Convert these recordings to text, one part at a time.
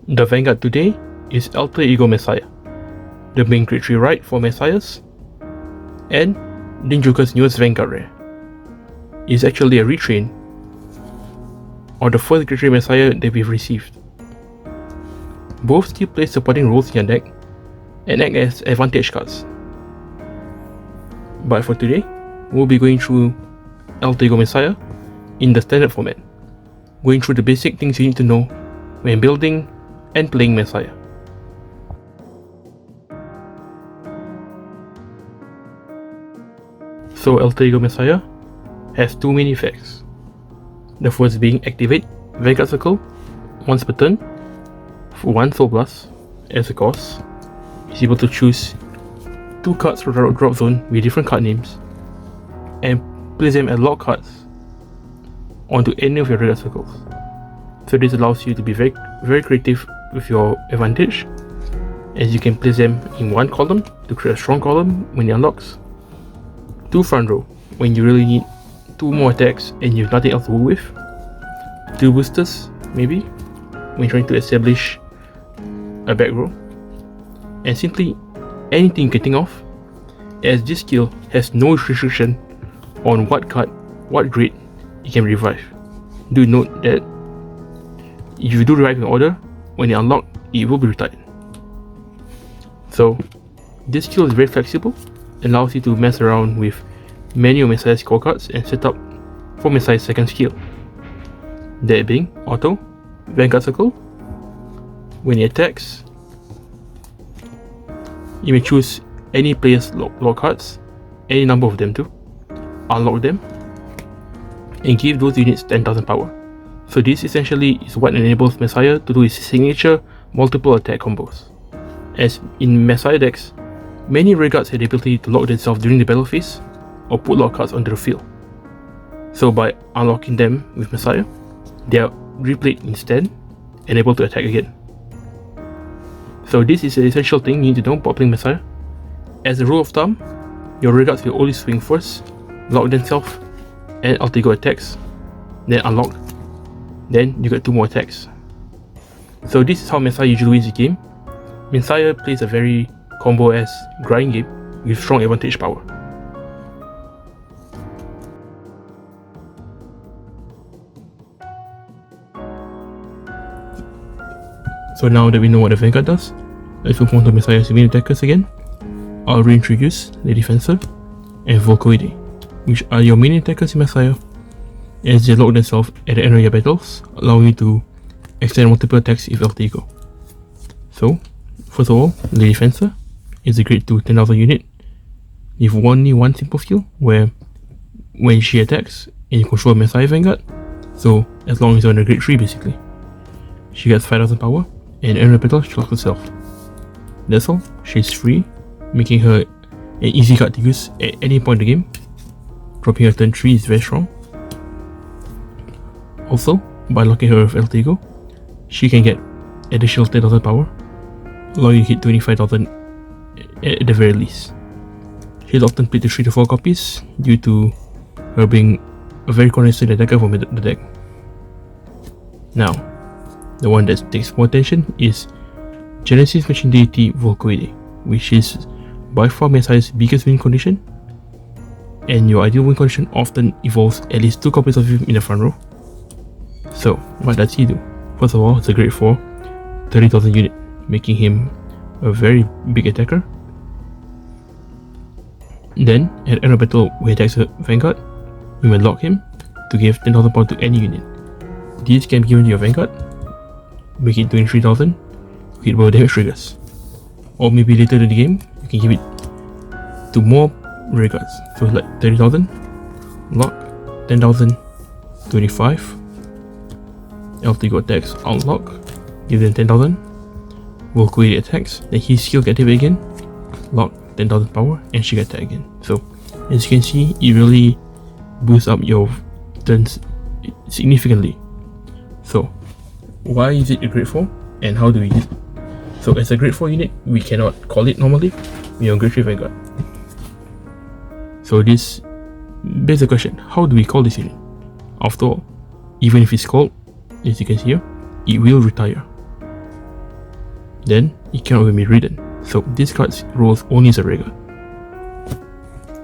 The Vanguard today is Alter Ego Messiah, the main grade 3 ride for Messiahs, and Din Joker's newest Vanguard rare. It's actually a retrain of the first grade 3 Messiah that we've received. Both still play supporting roles in your deck and act as advantage cards. But for today, we'll be going through Alter Ego Messiah in the standard format, going through the basic things you need to know when building and playing Messiah. So Alter Ego Messiah has two main effects. The first being activate Vanguard Circle once per turn for 1 Soul Blast as a cost. He's able to choose 2 cards from the drop zone with different card names and place them as lock cards onto any of your Vanguard Circles. So this allows you to be very creative with your advantage, as you can place them in one column to create a strong column when it unlocks, 2 front row when you really need 2 more attacks and you have nothing else to work with, 2 boosters maybe when trying to establish a back row, and simply anything you can think of, as this skill has no restriction on what card, what grade you can revive. Do note that if you do revive in order, when you unlock, it will be retired. So this skill is very flexible, allows you to mess around with many of Messiah's core cards and set up for Messiah's second skill. That being Auto Vanguard Circle. When it attacks, you may choose any player's lock cards, any number of them to unlock them, and give those units 10,000 power. So this essentially is what enables Messiah to do his signature multiple attack combos. As in Messiah decks, many rearguards have the ability to lock themselves during the battle phase or put lock cards onto the field. So by unlocking them with Messiah, they are replayed instead and able to attack again. So this is an essential thing you need to know about playing Messiah. As a rule of thumb, your rearguards will always swing first, lock themselves, and Alter Ego attacks, then unlock. Then you get 2 more attacks. So this is how Messiah usually wins the game. Messiah plays a very combo-ass grind game with strong advantage power. So now that we know what the Vanguard does, let's move on to Messiah's main attackers again. I'll reintroduce the Defensor and Volcoide, which are your main attackers in Messiah, as they lock themselves at the end of your battles, allowing you to extend multiple attacks with Alter Ego. So, first of all, the Defensor is a grade 2 10,000 unit with only one simple skill, where when she attacks and you control Messiah Vanguard, so as long as you're on a grade 3 basically, she gets 5,000 power, and end of battle she locks herself. That's all, she's free, making her an easy card to use at any point in the game. Dropping her turn 3 is very strong. Also, by locking her with Alter Ego, she can get additional 10,000 power, allowing you to hit 25,000 at the very least. She's often played to 3 to 4 copies due to her being a very consistent attacker from the deck. Now, the one that takes more attention is Genesis Machine Deity Volcoide, which is by far Messiah's biggest win condition, and your ideal win condition often involves at least 2 copies of him in the front row. So, what does he do? First of all, it's a grade 4, 30,000 unit, making him a very big attacker. Then, at the end of battle, when he attacks a Vanguard, you may lock him to give 10,000 power to any unit. These can be given to your Vanguard, make it 23,000, hit both damage triggers. Or maybe later in the game, you can give it to more rearguards. So like 30,000, lock, 10,000, 25, Alter Ego attacks, unlock, give them 10,000, Volcoide attacks, then his skill get activated again, lock, 10,000 power, and she get attack again. So as you can see, it really boosts up your turns significantly. So why is it a grade 4 and how do we use it? So as a grade 4 unit, we cannot call it normally, we are on grade 3 Vanguard. So this begs the question, how do we call this unit? After all, even if it's called, as you can see here, it will retire. then it cannot even be ridden. So this card rolls only as a regular.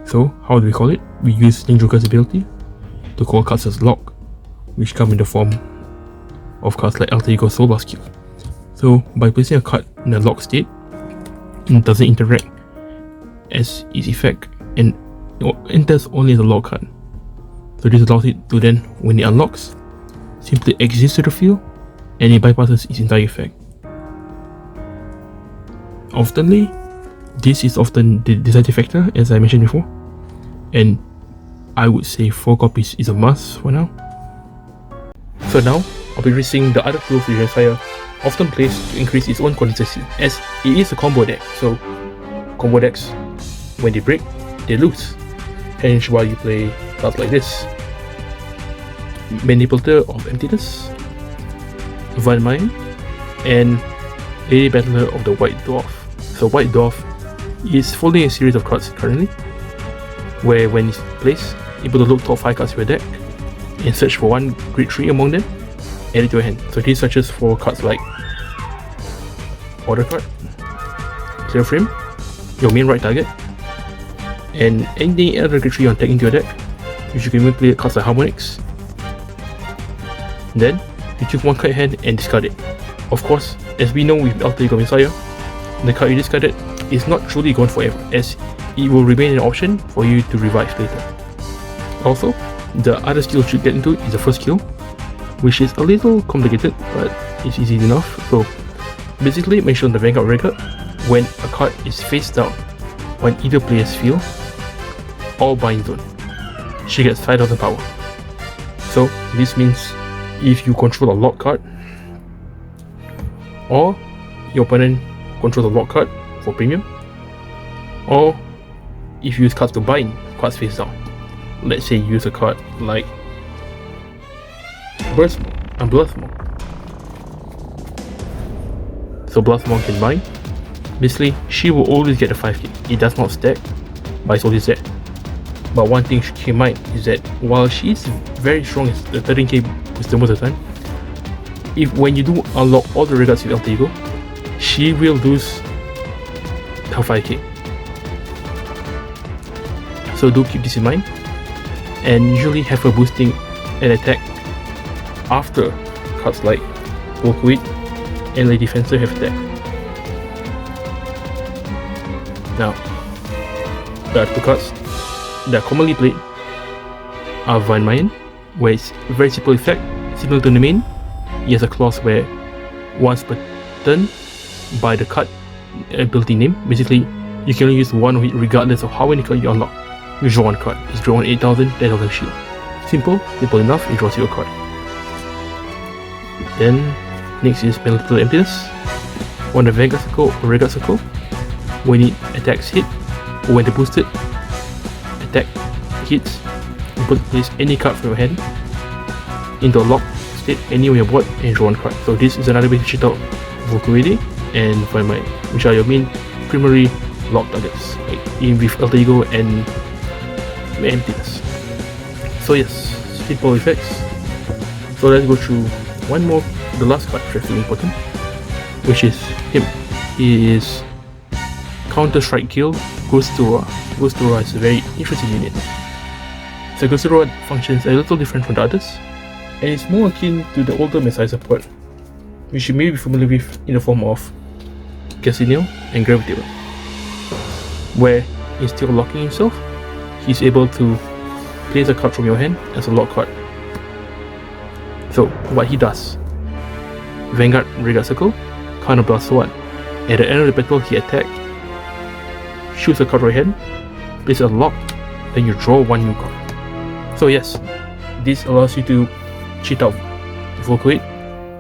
So how do we call it? We use Ninjoker's ability to call cards as lock, which come in the form of cards like Alter Ego Soul Blast Cube. So by placing a card in a lock state, it doesn't interact as its effect and enters only as a lock card. So this allows it to then, when it unlocks, simply exits to the field and it bypasses its entire effect. Oftenly, this is often the decisive factor, as I mentioned before, and I would say 4 copies is a must for now. So now, I'll be racing the other two Fusion Fire, often plays to increase its own consistency, as it is a combo deck, so combo decks, when they break, they lose. Hence why you play cards like this: Manipulator of Emptiness, Van Mine, and Lady Battler of the White Dwarf. So White Dwarf is folding a series of cards currently, where when it's placed, able to look top 5 cards of your deck and search for one grade 3 among them, add it to your hand. So this searches for cards like Order card, Clear Frame, your main right target, and any other grade 3 on deck into your deck, which you can even play cards like Harmonix. Then you choose one card hand and discard it. Of course, as we know with Alter Ego Messiah, the card you discarded is not truly gone forever, as it will remain an option for you to revive later. Also, the other skill you should get into is the first skill, which is a little complicated, but it's easy enough. So basically, mention on the Vanguard record, when a card is face down on either player's field or bind zone, she gets 5,000 power. So this means if you control a lock card, or your opponent controls a lock card for premium, or if you use cards to bind cards face down, let's say you use a card like Burstmore and Bloodmore. So Bloodmore can bind. Basically, she will always get a 5k. It does not stack, but it's always there. But one thing to keep in mind is that while she is very strong as the 13k booster most of the time, when you do unlock all the regards with Alter Ego, she will lose her 5k. So do keep this in mind, and usually have her boosting an attack after cards like Volkweed and Lady Fencer have attack. Now, there are two cards that are commonly played are Van Mine, where it's a very simple effect, similar to the main. It has a clause where once per turn, by the card ability name, basically you can only use one of it regardless of how many cards you unlock. You draw one card, it's drawn 8,000, 10,000 shield. Simple enough, it draws you a card. Then next is Manipulator of Emptiness. On the Vanguard Circle or Regular Circle, when it attacks hit, or when the boosted attack hits, you place any card from your hand into a lock state anywhere on your board and draw one card. So this is another way to cheat out Volkweed and Van Mine, which are your main primary lock targets, like in with Alter Ego and Emptiness. So yes, simple effects. So let's go through one more, the last card which I feel important, which is him. He is Counter Strike Kill Ghost Aurora. Ghost Aurora is a very interesting unit. So Ghost Aurora functions a little different from the others, and it's more akin to the older Messiah support, which you may be familiar with in the form of Casino and Gravitable, where instead of locking himself, he's able to place a card from your hand as a lock card. So what he does: Vanguard Regular Circle, Counter Blast 1. At the end of the battle, he attacks, shoots a card from your hand, places a lock, then you draw one new card. So yes, this allows you to cheat out Volkweed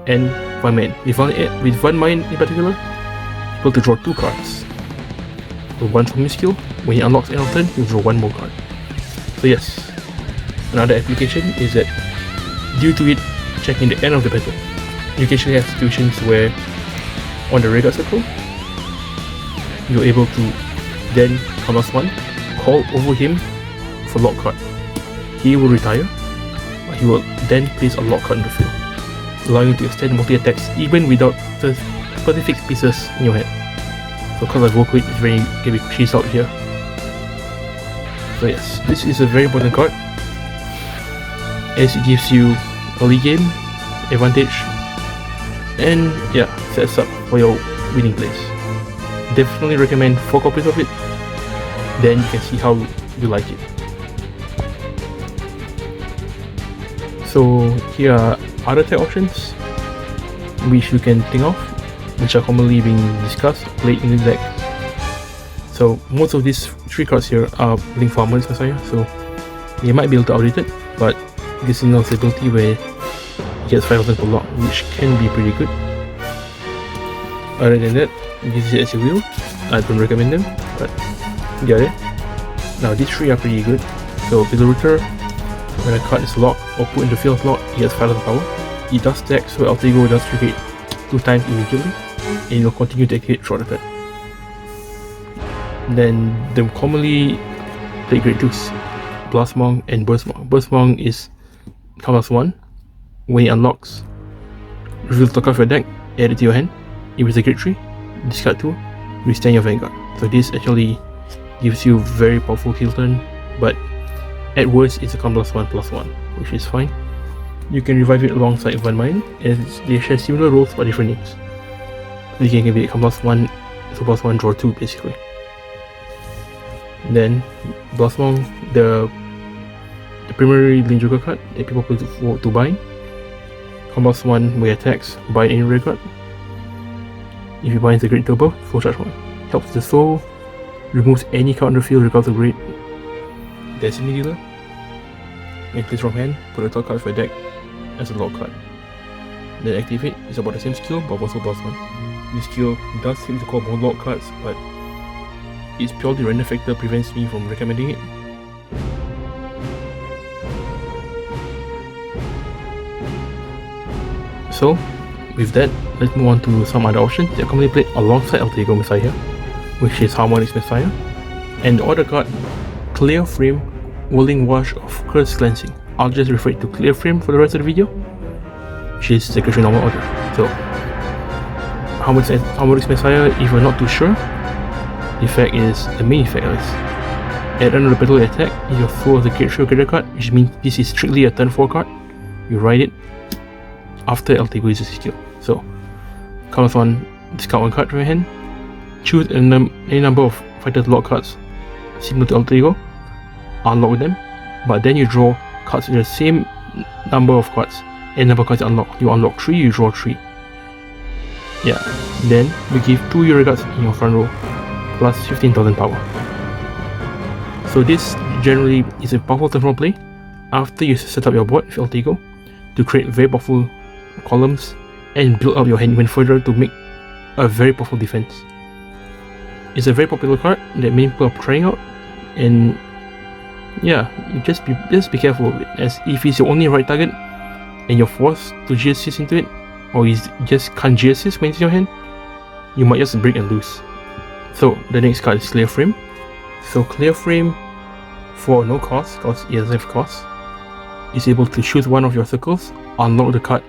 and Van Mine. With Van Mine in particular, able to draw 2 cards. So one from his skill, when he unlocks end of turn, you draw one more card. So yes, another application is that due to it checking the end of the battle, you can actually have situations where on the Regular Circle, you're able to then cast one, call over him for lock card. He will retire, but he will then place a lock card in the field, allowing you to extend multi attacks even without first specific pieces in your hand. So because of Volcoid, it's very can be cheesed out here. So yes, this is a very important card, as it gives you early game advantage, and yeah, sets up for your winning plays. Definitely recommend 4 copies of it, then you can see how you like it. So here are other tech options which you can think of, which are commonly being discussed, played in the deck. So most of these 3 cards here are Link Farmer's Messiah, so they might be a little outdated, but this signals ability where it gets 5,000 per lock, which can be pretty good. Other than that, use it as you will. I don't recommend them, but got it. Now these 3 are pretty good. So Billerooter, when a card is locked or put in the field slot, it gets 5,000 power. It does stack, so Alter Ego does trigger it 2 times immediately, and it will continue to activate throughout the turn. Then the commonly played Great Dukes, Blast Monk and Burst Monk. Burst Monk is counts 1. When it unlocks, reveal the card of your deck, add it to your hand. If it's a Great Tree, discard 2, restand your Vanguard. So this actually gives you very powerful kill turn, but at worst it's a count +1/+1, which is fine. You can revive it alongside Van Mine, as they share similar roles but different names. So you can give it count +1, so +1, draw 2 basically. Then Blast Monk, the primary Link Joker card that people put to bind. Count +1 when attacks, bind any record. If you bind the Great Turbo, full charge 1. Helps the soul, removes any card on the field regardless of grade. Destiny Dealer. When placed from hand, put a top card of your deck as a lock card. Then activate, it's about the same skill but also +1. This skill does seem to call more lock cards, but its purely random factor prevents me from recommending it. So, with that, let's move on to some other options that are commonly played alongside Alter Ego Messiah, which is Harmonics Messiah, and the other card, Clear Frame Whirling Wash of Curse Cleansing. I'll just refer to Clear Frame for the rest of the video, which is Secretary Normal Order. So, Harmonics Messiah, if you're not too sure, the effect is the main effect is at the end of the battle attack, you throw the Great Tree Creator card, which means this is strictly a turn 4 card. You ride it after Alter Ego uses his skill. So, count on discard 1 card from your hand, choose any number of fighter lock cards similar to Alter Ego, unlock them, but then you draw cards with the same number of cards and number of cards you unlock. You unlock 3, you draw 3. Yeah, then you give 2 Euro cards in your front row, plus 15,000 power. So this generally is a powerful turn 4 play after you set up your board with Alter Ego to create very powerful columns and build up your hand even further to make a very powerful defense. It's a very popular card that many people are trying out, and yeah, just be careful of it, as if it's your only right target and you're forced to GSS into it, or you just can't GSS when it's in your hand, you might just break and lose. So the next card is Clear Frame. So Clear Frame, for no cost, because it doesn't have cost, is able to choose one of your circles, unlock the card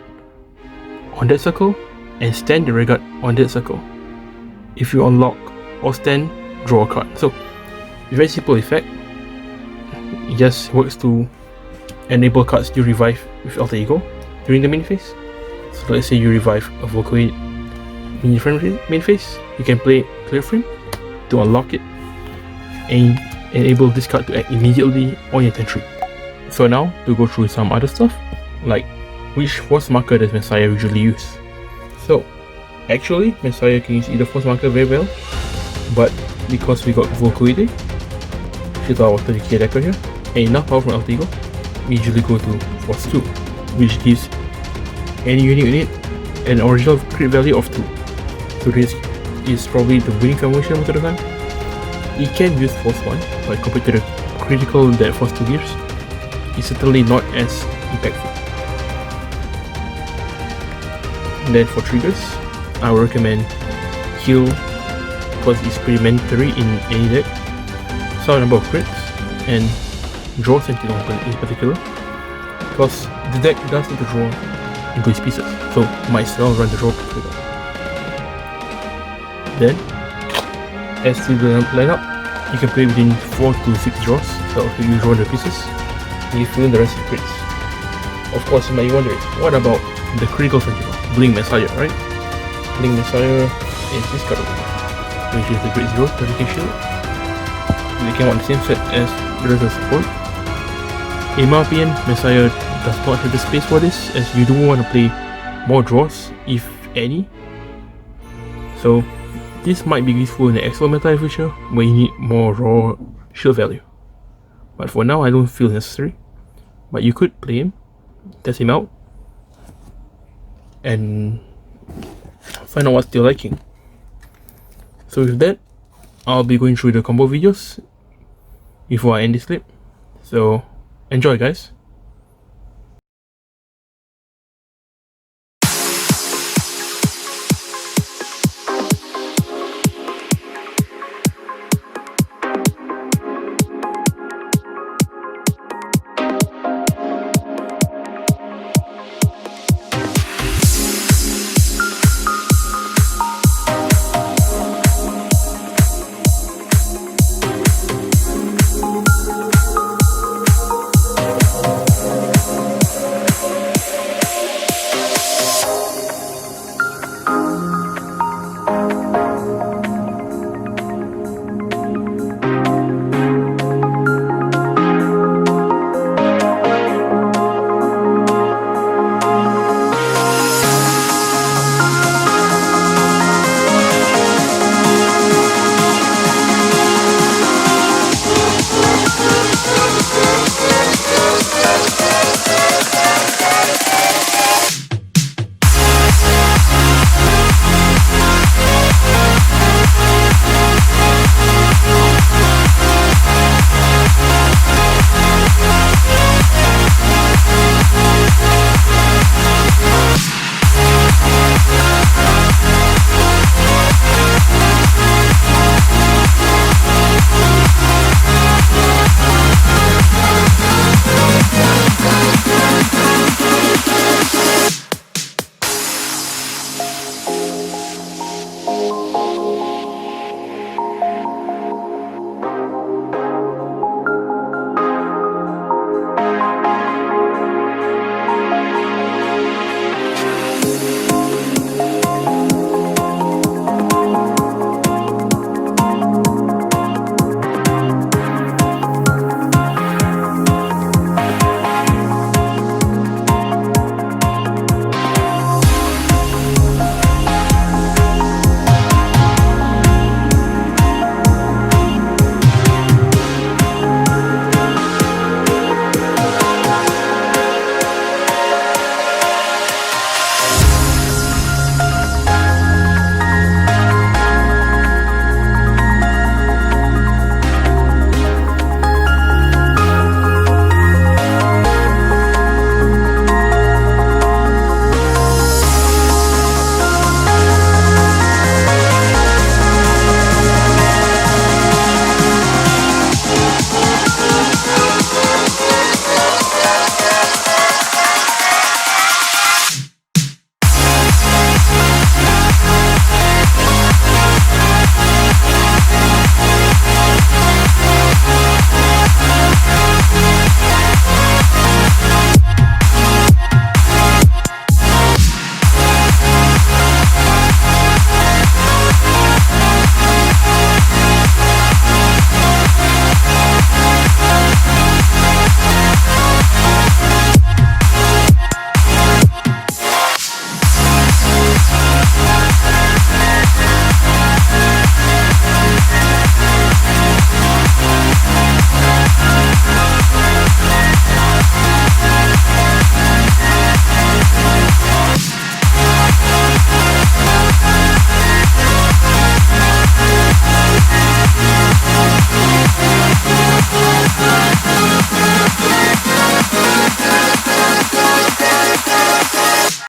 on that circle, and stand the regard on that circle. If you unlock or stand, draw a card. So, very simple effect. It just works to enable cards to revive with Alter Ego during the main phase. So let's say you revive a Volcoid in your main phase, you can play Clear Frame to unlock it and enable this card to act immediately on your turn 3. So now, to go through some other stuff, like which force marker does Messiah usually use? So, actually, Messiah can use either force marker very well, but because we got Volcoid, which is our 30k decker here, and enough power from Alter Ego, we usually go to force 2, which gives any unit an original crit value of 2. So this is probably the winning formation most of the time. It can use force 1, but compared to the critical that force 2 gives, it's certainly not as impactful. And then for triggers, I would recommend Heal, because it's pretty mandatory in any deck, saw a number of crits, and draw Sentinel in particular, because the deck does need to draw into its pieces, so might as well run the draw trigger. Then, as to the lineup, you can play within 4 to 6 draws, so after you draw the pieces, you fill in the rest of the crits. Of course, you might be wondering, what about the critical feature? Blink Messiah, right? Blink Messiah is this card over here, which is the Great Zero Hurricane Shield. They came out in the same set as the rest of the support. In my opinion, Messiah does not have the space for this, as you do want to play more draws, if any. So this might be useful in the Exo meta in future, where you need more raw shield value. But for now, I don't feel necessary. But you could play him, test him out, and find out what's still liking. So with that, I'll be going through the combo videos before I end this clip. So enjoy, guys.